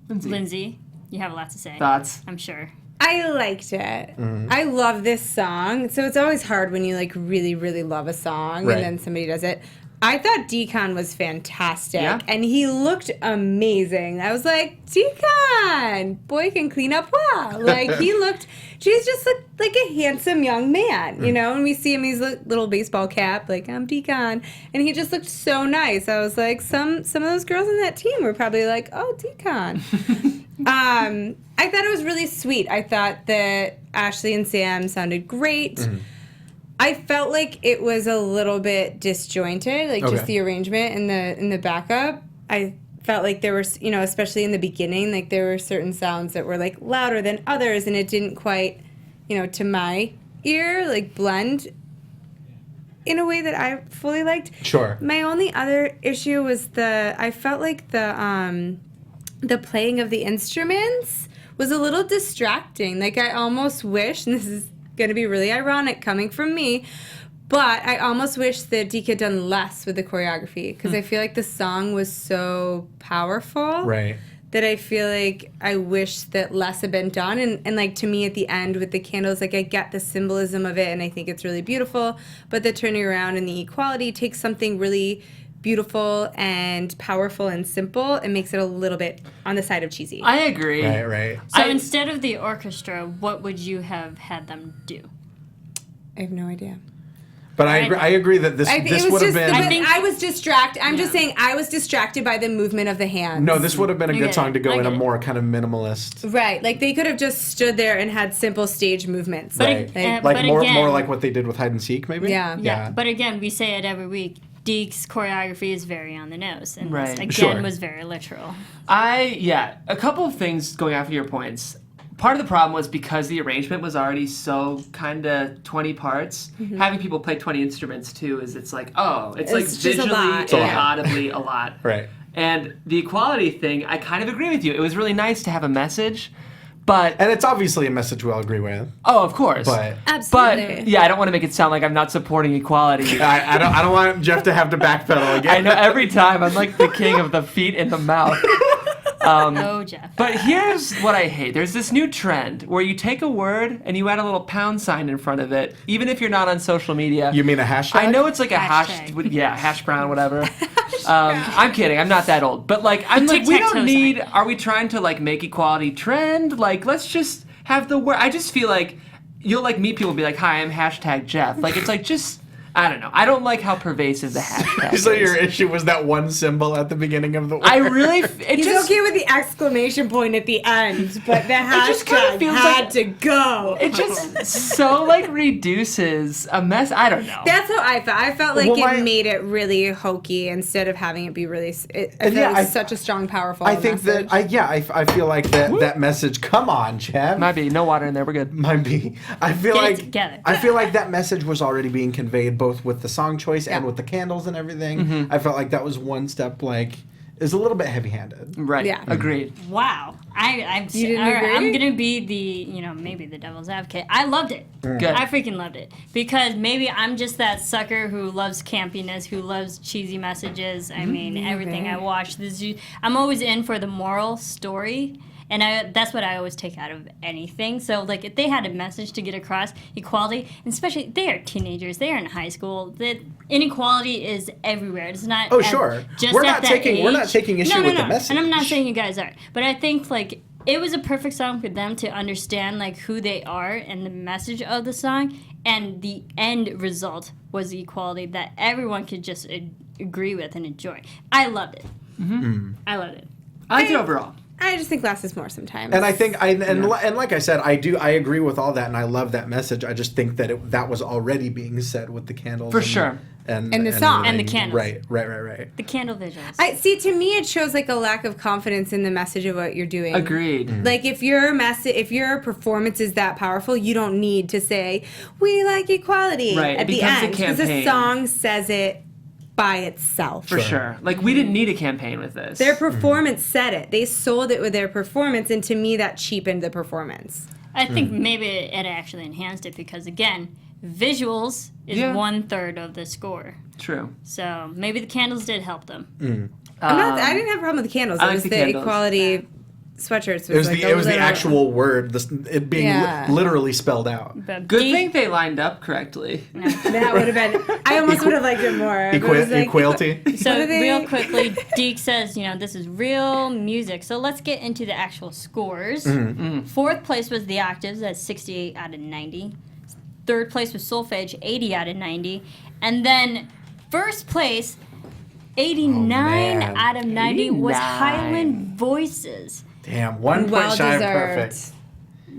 Lindsay, you have a lot to say. Thoughts? I'm sure. I liked it. I love this song. So it's always hard when you really, really love a song Right. and then somebody does it. I thought Deacon was fantastic, Yeah. and he looked amazing. I was like, Deacon, boy can clean up well. Like she's just like a handsome young man, And we see him, he's a little baseball cap, like I'm Deacon, and he just looked so nice. I was like, some of those girls on that team were probably like, oh, Deacon. I thought it was really sweet. I thought that Ashley and Sam sounded great. I felt like it was a little bit disjointed, just the arrangement and the backup. I felt like there were, especially in the beginning, like there were certain sounds that were like louder than others, and it didn't quite, to my ear, blend in a way that I fully liked. Sure. My only other issue was I felt like the playing of the instruments was a little distracting. Like I almost wish, and this is going to be really ironic coming from me, but I almost wish that Deke had done less with the choreography because I feel like the song was so powerful Right. that I feel like I wish that less had been done. And to me at the end with the candles, I get the symbolism of it and I think it's really beautiful, but the turning around and the equality takes something really beautiful and powerful and simple and makes it a little bit on the side of cheesy. I agree. Right. So instead of the orchestra, what would you have had them do? I have no idea. But I agree that this would have been. I was distracted. I'm just saying I was distracted by the movement of the hands. No, this would have been a good Okay, song to go I in a get it. more kind of minimalist. Right, like they could have just stood there and had simple stage movements. Right. But Like more again- like what they did with Hide and Seek, maybe? Yeah. Yeah, but again, we say it every week. Deke's choreography is very on the nose, and Right. this again Sure. was very literal. A couple of things going after your points. Part of the problem was because the arrangement was already so kind of 20 parts, having people play 20 instruments too it's like It's just a visually lot. and Yeah. audibly a lot. Right. And the equality thing, I kind of agree with you. It was really nice to have a message, but And it's obviously a message we all agree with. oh, of course. But Absolutely. But yeah, I don't want to make it sound like I'm not supporting equality. I don't want Jeff to have to backpedal again. I know every time I'm like the king of the feet in the mouth. Oh, Jeff. But here's what I hate. There's this new trend where you take a word and you add a little pound sign in front of it, even if you're not on social media. You mean a hashtag? I know it's like a Hashtag. hash brown, whatever. I'm kidding. I'm not that old. But I'm like, we don't tic-tac-toe need. sign. Are we trying to make equality trend? Let's just have the word. I just feel like you'll meet people and be like, "Hi, I'm hashtag Jeff." It's just. I don't know. I don't like how pervasive the hashtag So is. your issue was that one symbol at the beginning of the word? I really. It He's just, okay with the exclamation point at the end, but the just kinda hashtag feels had like- to go. It just so reduces a mess. I don't know. That's how I felt. I felt like Well, it made it really hokey instead of having it be really. I felt yeah, it was I- such a strong, powerful. I think message. that I feel like that message. Come on, Jeff. Might be no water in there. We're good. Might be. I feel Get it like together. I feel like that message was already being conveyed both with the song choice and Yeah. with the candles and everything. Mm-hmm. I felt like that was one step is a little bit heavy-handed. Right. Yeah. Agreed. Wow. I'm You didn't all right, agree? I'm gonna be maybe the devil's advocate. I loved it. Good. I freaking loved it because maybe I'm just that sucker who loves campiness, who loves cheesy messages. I mean, everything I watch. I'm always in for the moral story, and that's what I always take out of anything. So like, if they had a message to get across, equality, and especially they are teenagers, they are in high school. That inequality is everywhere. It's not. Oh, sure. Just We're at not that taking- we're age. not taking issue with the message. And I'm not saying you guys are, but I think like it was a perfect song for them to understand like who they are and the message of the song, and the end result was the equality that everyone could just agree with and enjoy. I loved it. I loved it. I liked it overall. I just think less is more sometimes. And I think and like I said, I agree with all that, and I love that message. I just think that that was already being said with the candles, For sure. and And the song. And the everything. candles. Right. The candle visuals. I see. To me, it shows like a lack of confidence in the message of what you're doing. Agreed. Like if your performance is that powerful, you don't need to say we like equality Right, at it the becomes a end because the campaign. song says it by itself. For sure. Like, we didn't need a campaign with this. Their performance said it. They sold it with their performance, and to me, that cheapened the performance. I think maybe it actually enhanced it because again, visuals is Yeah. 1/3 of the score. True. So maybe the candles did help them. I didn't have a problem with the candles. I It like was the the candles. equality sweatshirts. It was like the a little- actual word, it being Yeah. literally spelled out. But Good Deke- thing they lined up correctly. That would have been. I almost would have liked it more. It was like- Equality. So What are they- real quickly, Deke says, this is real music. So let's get into the actual scores. Fourth place was the octaves at 68 out of 90. Third place was solfege, 80 out of 90. And then first place, 89 man. out of 90 was 89. Highland Voices. Damn, 1 point Well shy of deserved. perfect.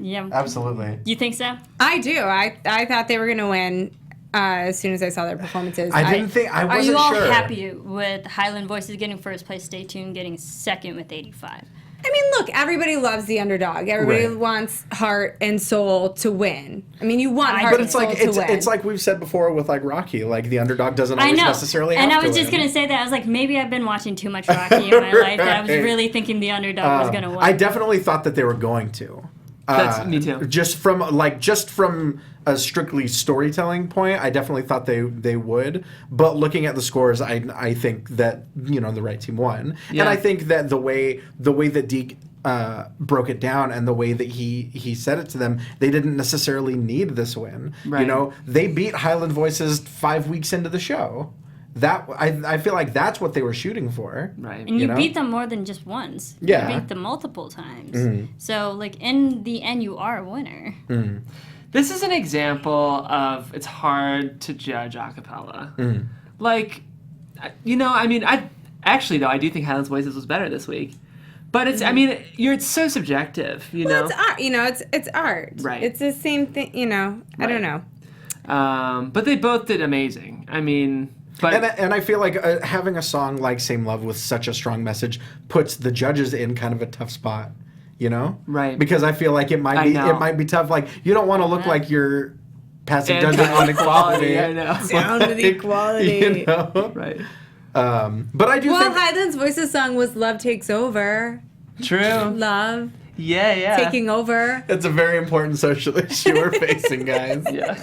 Yeah. Absolutely. You think so? I do. I thought they were going to win as soon as I saw their performances. I didn't think I Are wasn't you all sure. happy with Highland Voices getting first place? Stay tuned, getting second with 85. I mean, look, everybody loves the underdog. Everybody Right. wants heart and soul to win. I mean, you want heart But and it's soul like to win. it's like we've said before with like Rocky, like the underdog doesn't I always know. necessarily have And I to was just win. going to say that. I was like, maybe I've been watching too much Rocky in my life that I was Right. really thinking the underdog was going to win. I definitely thought that they were going to. That's me too. Just from a strictly storytelling point, I definitely thought they would. But looking at the scores, I think that the right team won, Yeah. and I think that the way that Deke broke it down and the way that he said it to them, they didn't necessarily need this win. Right. They beat Highland Voices 5 weeks into the show. That I feel like that's what they were shooting for. Right. and you know? beat them more than just once. Yeah. You beat them multiple times. So, like, in the end, you are a winner. This is an example of it's hard to judge a cappella. Like, I do think Highland's Voices was better this week. But it's, it's so subjective, Well, it's art. It's art. Right. It's the same thing. I don't know. But they both did amazing. And I feel like having a song like Same Love with such a strong message puts the judges in kind of a tough spot, Right. Because I feel like it might be tough. Like, you don't want to look like you're passing judgment on equality. I know. Down with equality. Right. But I do Well, think Highland's Voices song was "Love Takes Over." True. Love Yeah. taking over. it's a very important social issue we're facing, guys. Yeah.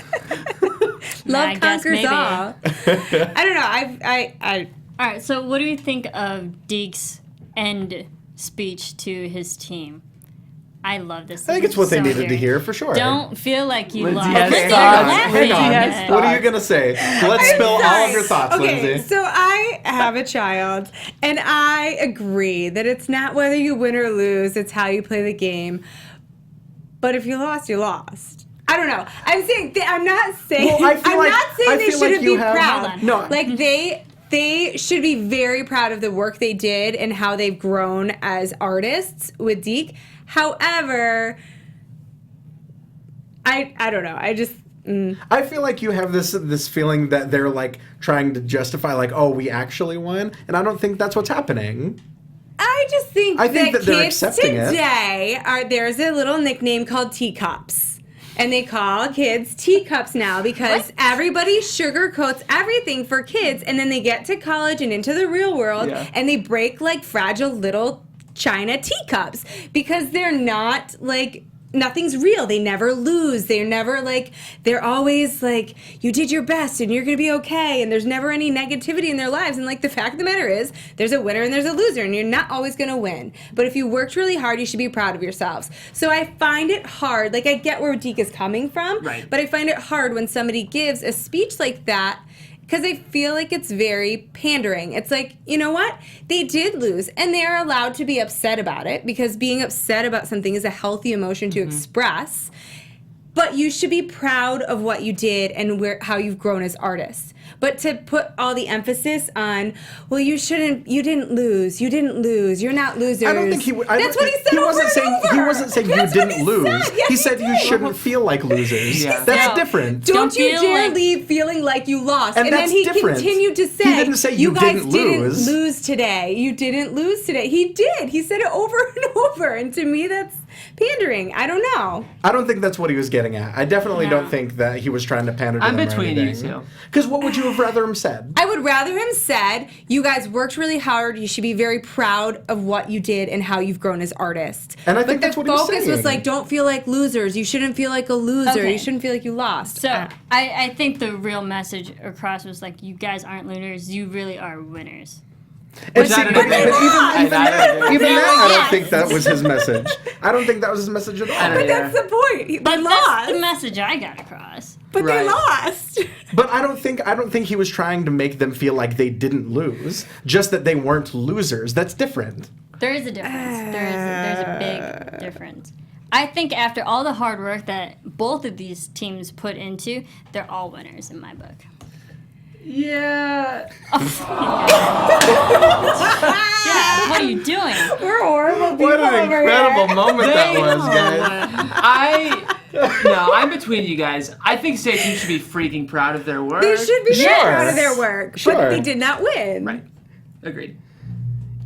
Love I guess conquers maybe. all. I don't know. I All right, so what do you think of Deke's end speech to his team? I love this. I think it's what they needed to hear for sure. Don't feel like you Lindsey lost. has They're thoughts. laughing Lindsey at has it. What are you gonna say? Let's spill all of your thoughts, Okay, Lindsay. so I have a child, and I agree that it's not whether you win or lose; it's how you play the game. But if you lost, you lost. I don't know. I'm saying I'm not saying. Well, I feel I'm like- not I saying they feel like shouldn't you be have- proud. Hold on. No. Like they should be very proud of the work they did and how they've grown as artists with Deke. However, I don't know. I just. I feel like you have this feeling that they're like trying to justify, like, oh, we actually won, and I don't think that's what's happening. I just think I think that they're kids accepting it. today there's a little nickname called teacups. And they call kids teacups now because everybody sugarcoats everything for kids, and then they get to college and into the real world, and they break like fragile little china teacups because they're not like. Nothing's real. They never lose. They're never like, they're always like, you did your best and you're going to be okay. And there's never any negativity in their lives. And like, the fact of the matter is, there's a winner and there's a loser, and you're not always going to win. But if you worked really hard, you should be proud of yourselves. So I find it hard. Like, I get where Deke is coming from, but I find it hard when somebody gives a speech like that, because I feel like it's very pandering. It's like, you know what? They did lose, and they are allowed to be upset about it, because being upset about something is a healthy emotion to express. But you should be proud of what you did and how you've grown as artists. But to put all the emphasis on, well, you didn't lose, you're not losers. I don't think he. That's what he said. He wasn't saying you didn't lose. Yes, he said you shouldn't feel like losers. That's different. Don't you dare leave feeling like you lost. And then he continued to say, he didn't say you guys didn't lose today. You didn't lose today. He did. He said it over and over. And to me, that's pandering. I don't know. I don't think that's what he was getting at. I definitely don't think that he was trying to pander to them. I'm between you two. Because what would you have rather him said? I would rather him said, you guys worked really hard. You should be very proud of what you did and how you've grown as artists. And I think that's what he was saying. The focus was like, don't feel like losers. You shouldn't feel like a loser. Okay. You shouldn't feel like you lost. So I think the real message across was like, you guys aren't losers. You really are winners. And see, even that, I don't Yeah. think that was his message. I don't think that was his message at all. But that's the point. They But lost. that's the message I got across. But they lost. But I don't think he was trying to make them feel like they didn't lose, just that they weren't losers. That's different. There is a difference. There's a big difference. I think after all the hard work that both of these teams put into, they're all winners in my book. Yeah. Yeah, what are you doing? We're horrible people What an over incredible here. moment that was, guys. I'm between you guys. I think Stay Tuned should be freaking proud of their work. They should be Sure. proud of their work. Sure. But they did not win. Right. Agreed.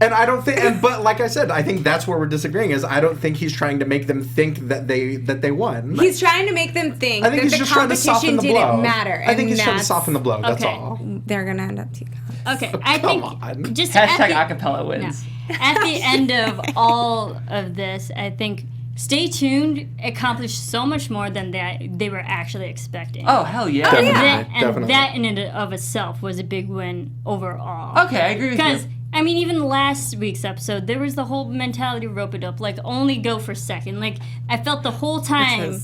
And I don't think, but like I said, I think that's where we're disagreeing. Is I don't think he's trying to make them think that they won. He's trying to make them think I think that he's the just trying to soften competition the didn't blow. matter. I think and he's trying to that's- soften the blow. That's Okay. all. They're gonna end up teacups. Okay, I think on. just Hashtag at the, acapella wins. at the end of all of this, I think Stay Tuned accomplished so much more than they were actually expecting. Oh, hell yeah. Definitely. And that in and of itself was a big win overall. Okay, I agree with you. Because, I mean, even last week's episode, there was the whole mentality rope it up, like, only go for second. Like, I felt the whole time,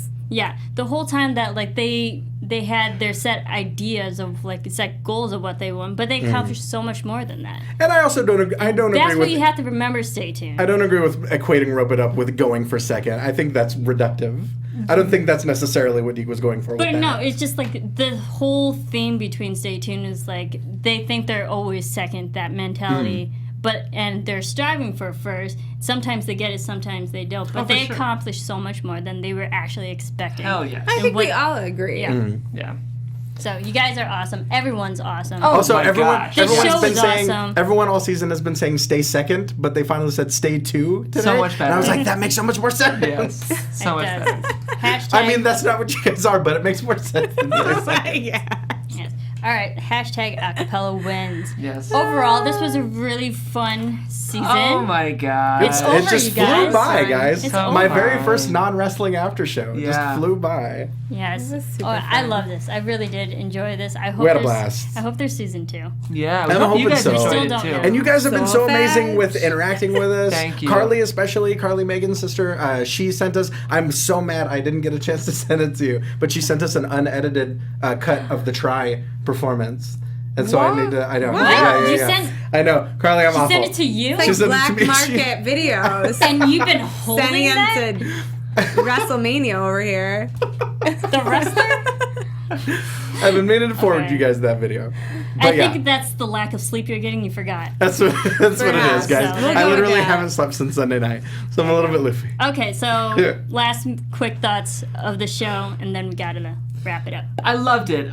the whole time that, like, they had their set ideas of, like, set goals of what they want, but they accomplished so much more than that. And I also don't agree. That's agree what with. you have to remember, Stay Tuned. I don't agree with equating rope it up with going for second. I think that's reductive. I don't think that's necessarily what Deke was going for. But with no, that. it's just like the whole theme between Stay Tuned is like they think they're always second, that mentality, and they're striving for first. Sometimes they get it, sometimes they don't. But they accomplish so much more than they were actually expecting. Hell yeah. I think we all agree. Yeah. Yeah. So you guys are awesome. Everyone's awesome. Also, my gosh. The show been was saying, awesome. everyone all season has been saying stay second, but they finally said stay two today. So much better. And I was like, that makes so much more sense. Yes. So much It better. does. Hashtag. I mean, that's not what you guys are, but it makes more sense than this. Yeah. Yes. All right. Hashtag acapella wins. Yes. Overall, this was a really fun season. Oh my god. It's It over, just you flew guys. by, guys. It's My over. very first non-wrestling after show Yeah. just flew by. Yes. This was super I fun. love this. I really did enjoy this. I hope We had a there's- blast. I hope there's season 2. Yeah. I'm hope you hoping guys so. enjoyed Still it don't too. know. And you guys have been So so amazing fast. with interacting with us. Thank you. Carly, especially, Carly Megan's sister, she sent us, I'm so mad I didn't get a chance to send it to you, but she sent us an unedited cut of the Try performance. And so I need to, I know. What? You sent- I know. Carly, I'm She awful. sent it to you? It's She like sent it black to me. market videos. And you've been holding Sending that? them to WrestleMania over here. The wrestler? I've been meaning to forward Okay. you guys that video. I But yeah. think that's the lack of sleep you're getting. You forgot. That's what it is, Perhaps, guys. so we'll I go with literally that. haven't slept since Sunday night, so I'm a little bit loopy. Okay, so Yeah. last quick thoughts of the show, and then we gotta wrap it up. I loved it.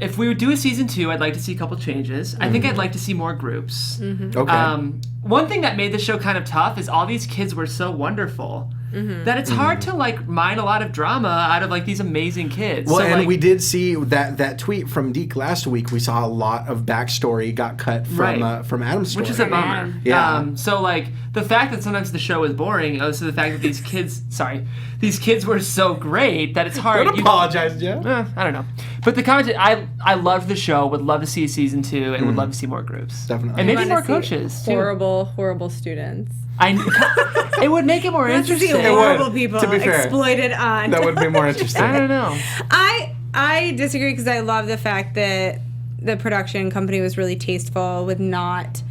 If we would do a season 2, I'd like to see a couple changes. I think I'd like to see more groups. Okay. One thing that made the show kind of tough is all these kids were so wonderful. that it's hard to like mine a lot of drama out of like these amazing kids. Well, so, and like, we did see that tweet from Deke last week. We saw a lot of backstory got cut from Adam's story. which is a bummer. Yeah. So like the fact that sometimes the show is boring, also the fact that these kids were so great that it's hard. Don't apologize, Jeff. I don't know. But the comment, I loved the show, would love to see season 2, and would love to see more groups. Definitely. And maybe wanna more see coaches, too. Horrible students. It would make it more interesting. See horrible people to be fair. exploited on. That would be more interesting. I don't know. I disagree because I love the fact that the production company was really tasteful with not,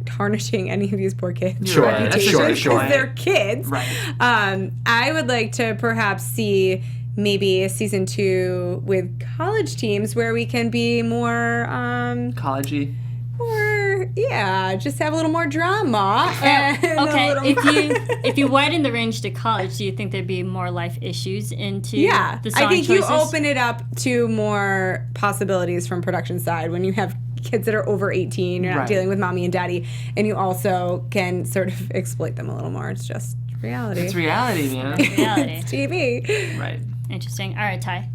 tarnishing any of these poor kids' Sure, reputations sure. because they're kids. Right. I would like to perhaps see maybe a season 2 with college teams where we can be more College-y. or just have a little more drama. And Okay, a little if you widen the range to college, do you think there'd be more life issues into the song I think choices? you open it up to more possibilities from production side when you have kids that are over 18, you're not Right. dealing with mommy and daddy, and you also can sort of exploit them a little more. It's just reality. It's reality, man. reality. TV. Right. Interesting. All right, Ty.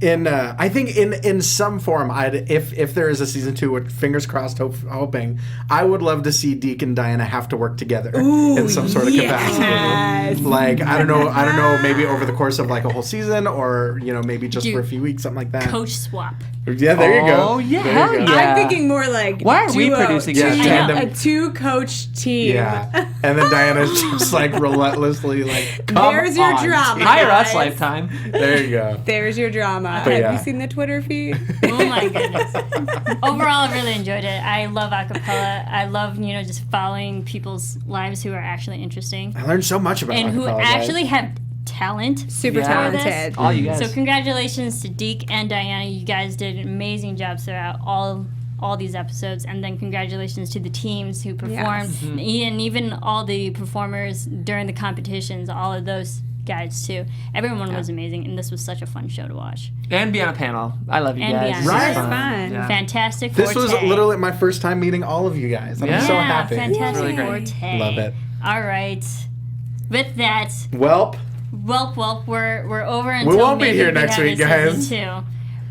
I think in some form, if there is a season 2, with fingers crossed, hoping, I would love to see Deke and Diana have to work together in some sort of capacity. Like I don't know, maybe over the course of like a whole season, or maybe just for a few weeks, something like that. Coach swap. Yeah, there you go. Oh, yeah, There you hell yeah. I'm thinking more like Why are we producing this show? a 2-coach team. Yeah, and then Diana's just like relentlessly like, come There's your on, drama. team. Hire us, Guys. Lifetime. There you go. There's your drama. But Have yeah. you seen the Twitter feed? Oh my goodness. Overall, I really enjoyed it. I love acapella. I love, just following people's lives who are actually interesting I learned so much about and who acapella, guys. actually have talent. Super Yeah. talented. All you guys. So congratulations to Deke and Diana. You guys did amazing jobs throughout all these episodes, and then congratulations to the teams who performed, and even all the performers during the competitions. All of those guys too. Everyone was amazing, and this was such a fun show to watch. And be on a panel. I love you And guys. be on This a is panel. fun. Fun. Yeah. Fantastic. This was forte. literally my first time meeting all of you guys. I'm Yeah. so happy. Fantastic Really great. forte. Love it. All right. With that, Welp. we're over until We won't be maybe here we next have a week, guys. season 2.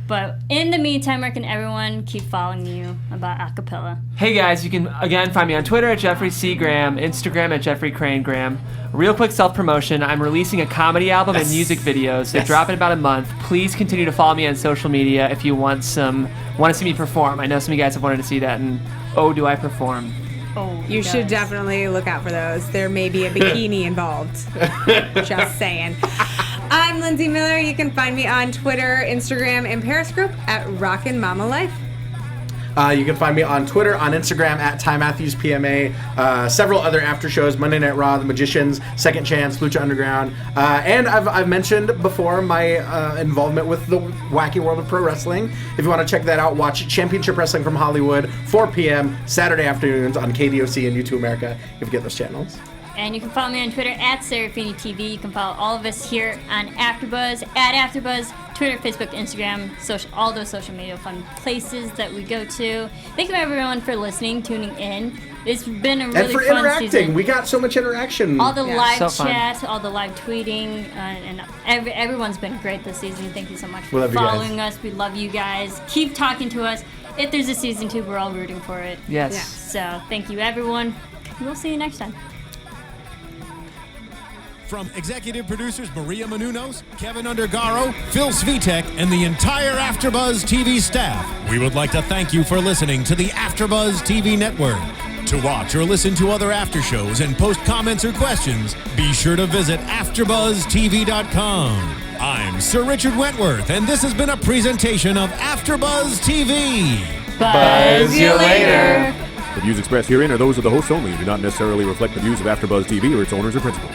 But in the meantime, where can everyone keep following you about acapella? Hey guys, you can again find me on Twitter at Jeffrey C. Graham, Instagram at Jeffrey Crane Graham. Real quick self-promotion, I'm releasing a comedy album and music videos. They drop in about a month. Please continue to follow me on social media if you want to see me perform. I know some of you guys have wanted to see that, and oh, do I perform. Oh, You should definitely look out for those. There may be a bikini involved. Just saying. I'm Lindsey Miller. You can find me on Twitter, Instagram, and Periscope at Rockin' Mama Life. You can find me on Twitter, on Instagram at Ty Matthews PMA. Several other after shows: Monday Night Raw, The Magicians, Second Chance, Lucha Underground, and I've mentioned before my involvement with the wacky world of pro wrestling. If you want to check that out, watch Championship Wrestling from Hollywood, 4 p.m. Saturday afternoons on KDOC and U2 America. If you get those channels. And you can follow me on Twitter at Serafini TV. You can follow all of us here on AfterBuzz, at AfterBuzz, Twitter, Facebook, Instagram, all those social media fun places that we go to. Thank you everyone for listening, tuning in. It's been a really And for fun interacting. season. We got so much interaction. All the live so fun. chat, all the live tweeting, and everyone's been great this season. Thank you so much We for love you guys. following us. We love you guys. Keep talking to us. If there's a season 2, we're all rooting for it. Yes. Yeah. So thank you everyone. We'll see you next time. From executive producers Maria Menounos, Kevin Undergaro, Phil Svitek, and the entire AfterBuzz TV staff, we would like to thank you for listening to the AfterBuzz TV network. To watch or listen to other after shows and post comments or questions, be sure to visit AfterBuzzTV.com. I'm Sir Richard Wentworth, and this has been a presentation of AfterBuzz TV. Buzz you later. The views expressed herein are those of the hosts only and do not necessarily reflect the views of AfterBuzz TV or its owners or principals.